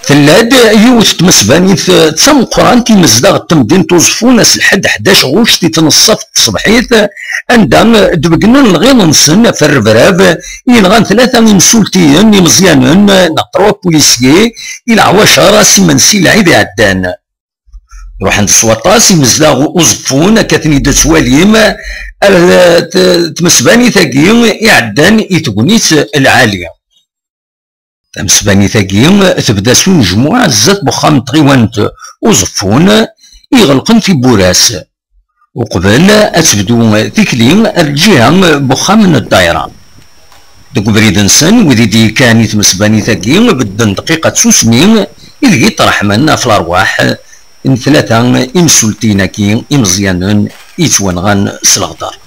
ثلاد يوث تمسباني تسم قران تيمزداغ تمدين توصفون الحد 11 غوش تنصف تصبحيت عندهم دبقنا الغين نسن في الربراب ينغان ثلاثه مسولتين مزيانين نطروا بوليسيي الى عواشر سمنسي العيد عدان روح عند السواطاس يمزداغ وزفون كاتني دتواليم تمسباني ثاقي يعدان يتقنيت العاليه تمسباني ثاقي تبدا سون مجموعة زات بخام طغيوانت وزفون يغلقن في بوراس وقبل أتبدو ذيكلي الجهة بخام من الدائرة دوك بريد نسن وذي كان يتمسباني ثاقي بدن دقيقة سوسنين إذ يطرح منا في الأرواح إن ثلاثة إمسولتين كي إمزيانن يتوانغان سلغدار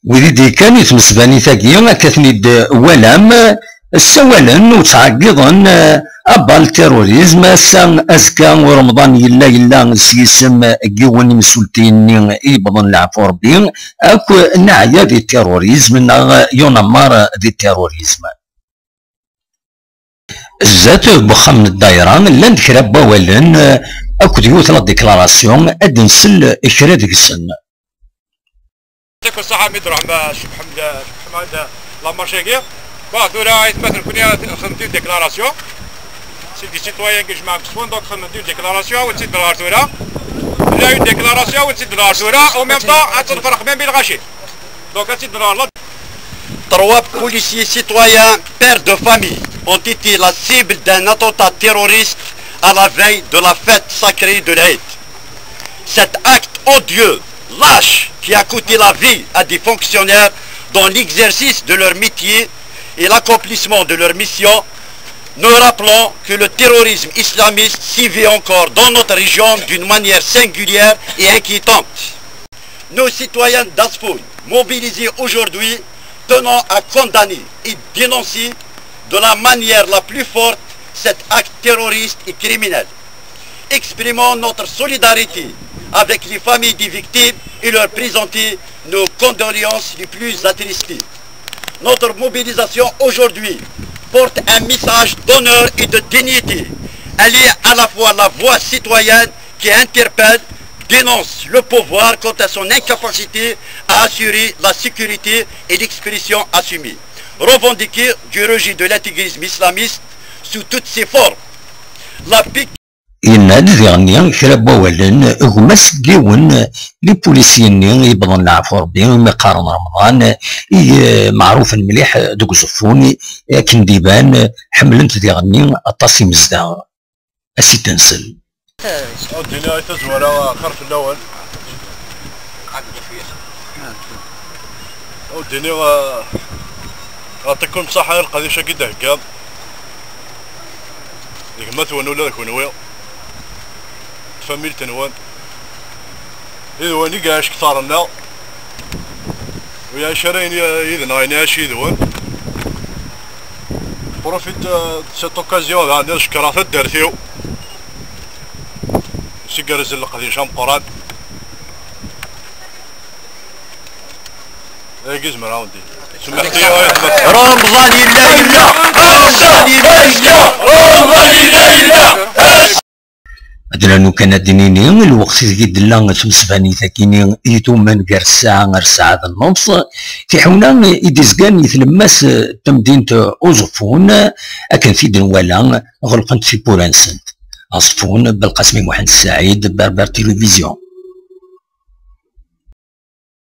وذي كان يتمسباني ثاقي كثنيد ولام السوالن وتعقضن أبال تيروريزم سان أزكا ورمضان يلا سيسم قيواني مسولتين يبضن العفو ربي أكو نعيا دي التيروريزم ينمار دي التيروريزم الزات بخام الدايرة لان كراب بوالن أكو ديوث لا ديكلاراسيون أدنسل إكرا ديك السن يعطيكم الصحة ميدرو عم الشيخ محمد لامارشيكي بعد ثورة مثلا كنا خدمتو ديكلاراسيون سي دي سيتويان كي جماعة بسفون دونك خدمتو ديكلاراسيون ونزيد بالارتورا لا اون ديكلاراسيون ونزيد بالارتورا او ميم طون غتفرق بين الغاشي دونك نزيد بالارتورا. Trois policiers citoyens, pères de famille, ont été la cible d'un attentat terroriste à la veille de la fête sacrée de l'Aïd. Cet acte odieux, lâche, qui a coûté la vie à des fonctionnaires dans l'exercice de leur métier et l'accomplissement de leur mission, nous rappelons que le terrorisme islamiste sévit encore dans notre région d'une manière singulière et inquiétante. Nos citoyens d'Asfoun, mobilisés aujourd'hui, tenons à condamner et dénoncer de la manière la plus forte cet acte terroriste et criminel. Exprimons notre solidarité avec les familles des victimes et leur présenter nos condoléances les plus attristées. Notre mobilisation aujourd'hui porte un message d'honneur et de dignité. Elle est à la fois la voix citoyenne qui interpelle, dénonce le pouvoir quant à son incapacité à assurer la sécurité et l'expression assumée, revendiquée du rejet de l'intégrisme islamiste sous toutes ses formes. La pique يناد ذيغني كرا ولن غمس ديون لي بوليسيين يبضن العفو ربي مقارن رمضان معروف مليح دوك زفوني كنديبان حملنت ذيغني الطاسي مزدا اسي تنسل الدنيا تزوره خرف الاول الدنيا يعطيكم الصحة القضية شاكي دهكا ديك ما تونو لا كونويا فاميل تنوان إذواني قاش كثارنا ويا شراين إذن غايني أشي إذوان بروفيت سيت اوكازيون هذا نشكرها في الدرتيو سيقار الزلق هذي شام قران ايقز مراوندي سمحتي رمضان الليلة رمضان الليلة رمضان الليلة أدرانو كان دينيني الوقت يد الله تمسباني ثاكيني يتومن غير الساعة غير الساعة النص في حونا يدزكان يتلمس تمدينة أوزفون أكن في دنوالا غلقنت في بورانسنت أصفون بالقاسم محمد السعيد بربر تلفزيون.